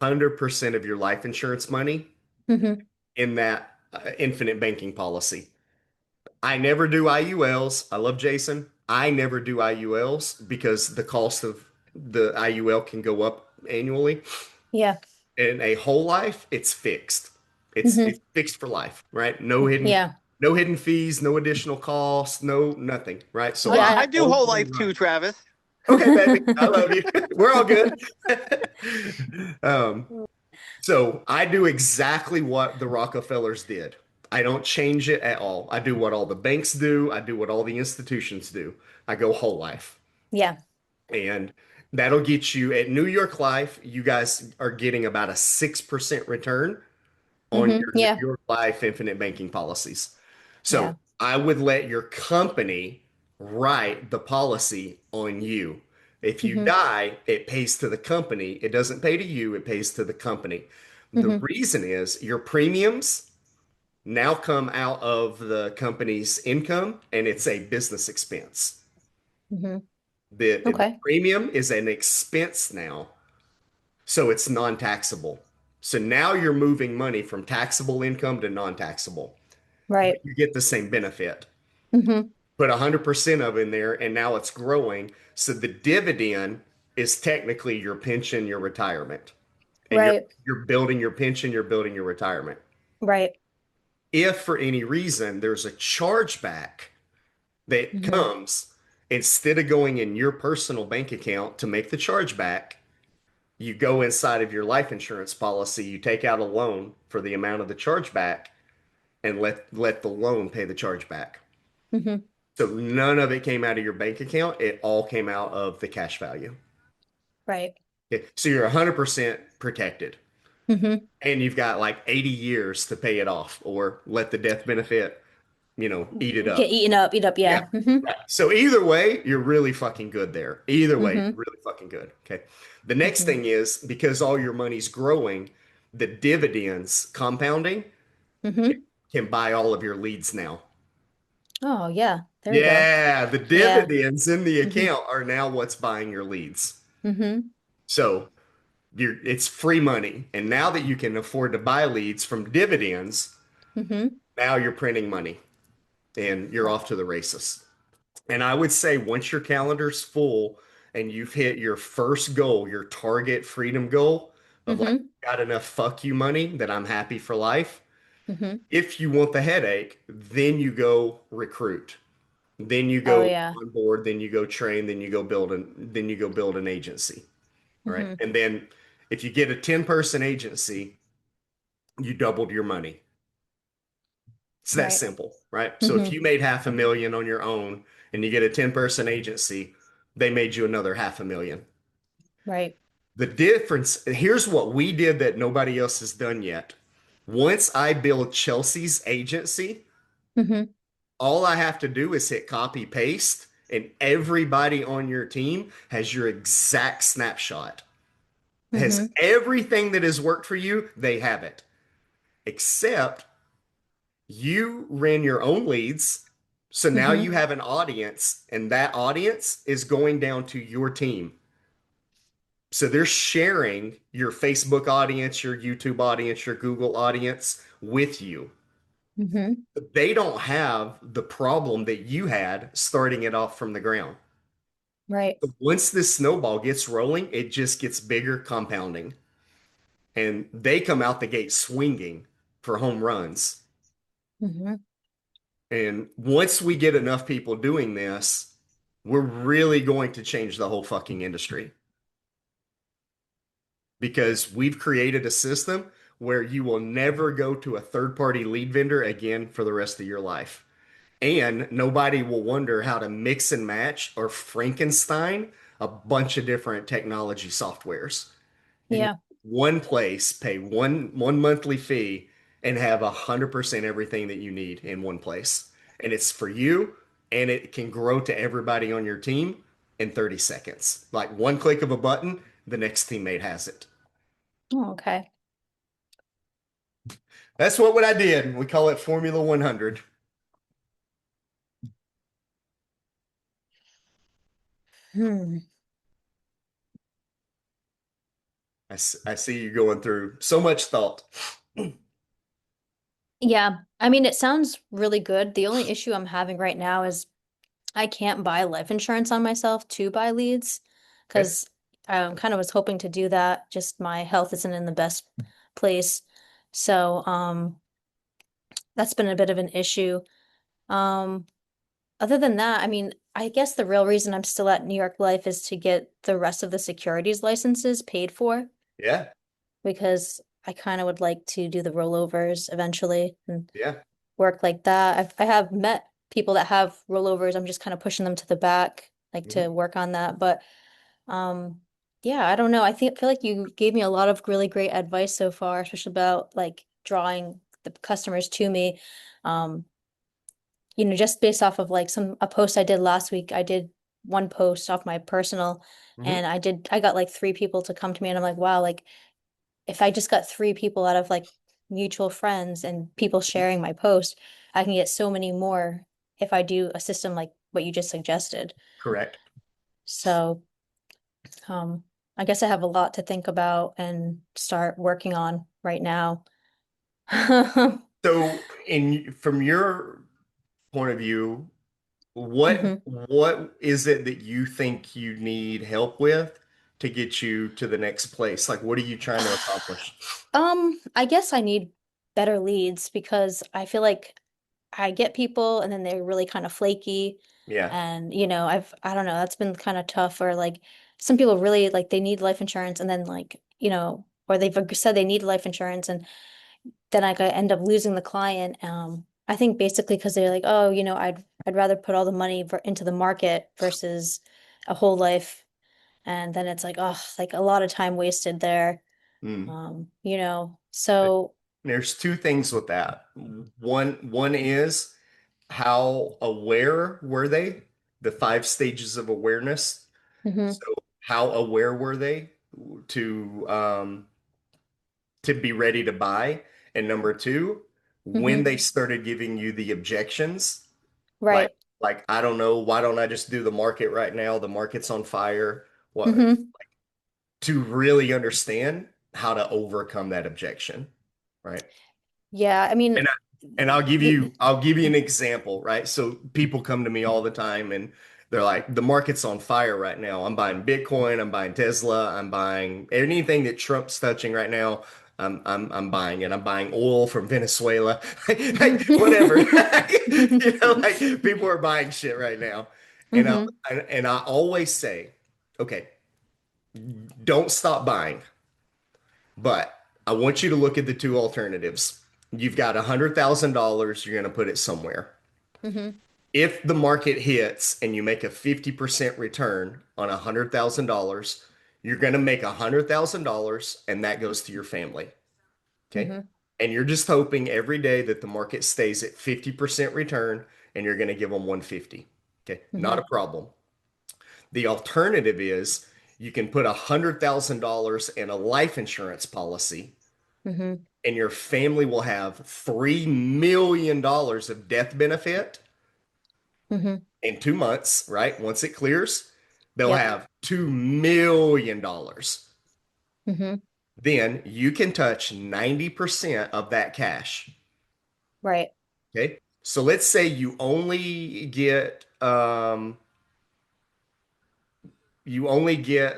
100% of your life insurance money Hmm. in that infinite banking policy. I never do IULs. I love Jason. I never do IULs because the cost of the IUL can go up annually. Yeah. In a whole life, it's fixed. It's Hmm. fixed for life, right? Yeah. No hidden fees, no additional costs, no nothing, right? So Yeah. I I do whole only life too, run. Travis. Okay, baby, I love you. We're all good. Um, so I do exactly what the Rockefellers did. I don't change it at all. I do what all the banks do. I do what all the institutions do. I go whole life. Yeah. And that'll get you at New York Life, you guys are getting about a 6% return on your New Yeah. York Life infinite banking policies. So Yeah. I would let your company write the policy on you. If you Hmm. die, it pays to the company. It doesn't pay to you, it pays to the company. The Hmm. reason is your premiums now come out of the company's income and it's a business expense. Hmm. The Okay. premium is an expense now, so it's non-taxable. So now you're moving money from taxable income to non-taxable, but Right. you get the same benefit. Hmm. Put 100% of in there, and now it's growing. So the dividend is technically your pension, your retirement, and Right. you're building your pension, you're building your retirement. Right. If for any reason there's a chargeback that Hmm. comes, instead of going in your personal bank account to make the chargeback, you go inside of your life insurance policy, you take out a loan for the amount of the chargeback and let the loan pay the chargeback. Hmm. So none of it came out of your bank account. It all came out of the cash value. Right. Okay, so you're 100% protected. Hmm. And you've got like 80 years to pay it off or let the death benefit, eat it Get up. eaten up. Eat up. Yeah. Yeah. Hmm. Right. So either way, you're really fucking good there. Either way, Hmm. you're really fucking good. Okay. The next Hmm. thing is because all your money's growing, the dividends compounding Hmm. can buy all of your leads now. Oh, yeah. There we go. Yeah, the Yeah. dividends in the Hmm. account are now what's buying your leads. Hmm. So it's free money. And now that you can afford to buy leads from dividends, Hmm. now you're printing money and you're off to the races. And I would say once your calendar's full and you've hit your first goal, your target freedom goal of like, Hmm. got enough fuck you money that I'm happy for life. Hmm. If you want the headache, then you go recruit. Then you Oh, go yeah. on board, then you go train, then you go build an agency. All right. Hmm. And then if you get a 10-person agency, you doubled your money. It's that Right. simple, right? So if Hmm. you made 500,000 on your own and you get a 10-person agency, they made you another 500,000. Right. The difference, here's what we did that nobody else has done yet. Once I build Chelsea's agency, Hmm. all I have to do is hit copy paste, and everybody on your team has your exact snapshot. Has Hmm. everything that has worked for you, they have it. Except you ran your own leads. So now you Hmm. have an audience, and that audience is going down to your team. So they're sharing your Facebook audience, your YouTube audience, your Google audience with you. Hmm. They don't have the problem that you had starting it off from the ground. Right. So once this snowball gets rolling, it just gets bigger, compounding. And they come out the gate swinging for home runs. Hmm. And once we get enough people doing this, we're really going to change the whole fucking industry because we've created a system where you will never go to a third party lead vendor again for the rest of your life. And nobody will wonder how to mix and match or Frankenstein a bunch of different technology softwares in Yeah. one place, pay one monthly fee, and have 100% everything that you need in one place. And it's for you, and it can grow to everybody on your team in 30 seconds. Like one click of a button, the next teammate has it. Oh, okay. That's what I did. We call it Formula 100. Hmm. I see you going through so much thought. Yeah, I mean, it sounds really good. The only issue I'm having right now is I can't buy life insurance on myself to buy leads Okay. because I kind of was hoping to do that. Just my health isn't in the best place. So, that's been a bit of an issue. Um, Other than that, I mean, I guess the real reason I'm still at New York Life is to get the rest of the securities licenses paid for Yeah. because I kind of would like to do the rollovers eventually and Yeah. work like that. I have met people that have rollovers. I'm just kind of pushing them to the back, like Mhm. to work on that. But um, yeah, I don't know. Feel like you gave me a lot of really great advice so far, especially about like drawing the customers to me. Um, just based off of like a post I did last week, I did one post off my personal Mhm. and I got like three people to come to me and I'm like, wow, like if I just got three people out of like mutual friends and people sharing my post, I can get so many more if I do a system like what you just suggested. Correct. So, um, I guess I have a lot to think about and start working on right now. So, in from your point of view, hmm what is it that you think you need help with to get you to the next place? Like, what are you trying to accomplish? I guess I need better leads because I feel like I get people and then they're really kind of flaky. Yeah. And, I don't know, that's been kind of tough. Or like some people really like they need life insurance and then like, or they've said they need life insurance and then like I end up losing the client. I think basically because they're like, oh, I'd rather put all the money into the market versus a whole life. And then it's like, oh, like a lot of time wasted there. Mm. So, There's two things with that. One is how aware were they? The five stages of awareness. mhm, So how aware were they to um to be ready to buy? And number two, when mhm, they started giving you the objections, like right. I don't know, why don't I just do the market right now? The market's on fire. What hmm to really understand how to overcome that objection, right? Yeah, I mean, And the, I'll give you an example, right? So people come to me all the time and they're like, the market's on fire right now. I'm buying Bitcoin, I'm buying Tesla, I'm buying anything that Trump's touching right now. I'm buying it. I'm buying oil from Venezuela. Like whatever. Like people are buying shit right now. And I hmm and I always say, okay, don't stop buying. But I want you to look at the two alternatives. You've got $100,000, you're going to put it somewhere. hmm If the market hits and you make a 50% return on $100,000, you're going to make $100,000 and that goes to your family. Okay. hmm And you're just hoping every day that the market stays at 50% return and you're going to give them 150. Okay. Not a hmm problem. The alternative is you can put $100,000 in a life insurance policy hmm and your family will have $3 million of death benefit hmm in 2 months, right? Once it clears, they'll Yep. have $2 million. hmm Then you can touch 90% of that cash. Right. Okay. So let's say you only get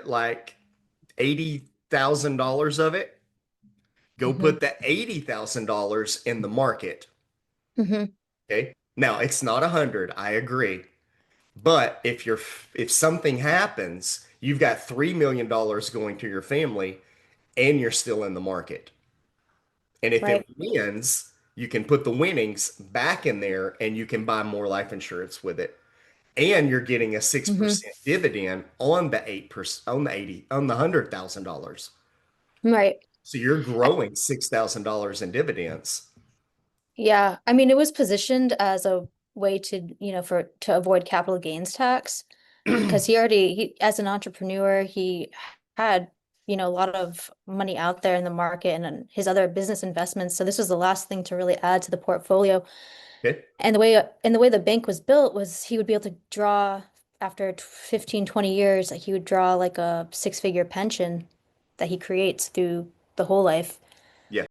like $80,000 of it. Go hmm put the $80,000 in the market. hmm Okay. Now it's not 100, I agree. But if something happens, you've got $3 million going to your family and you're still in the market. And if it Right. wins, you can put the winnings back in there and you can buy more life insurance with it. And you're getting a hmm 6% dividend on the 8%, on the 80, on the $100,000. Right. So you're I, growing $6,000 in dividends. yeah. I mean, it was positioned as a way to, to avoid capital gains tax because as an entrepreneur, he had, a lot of money out there in the market and his other business investments. So this was the last thing to really add to the portfolio. Okay. And the way the bank was built was he would be able to draw after 15, 20 years, like he would draw like a six-figure pension. that he creates through the whole life. Yeah.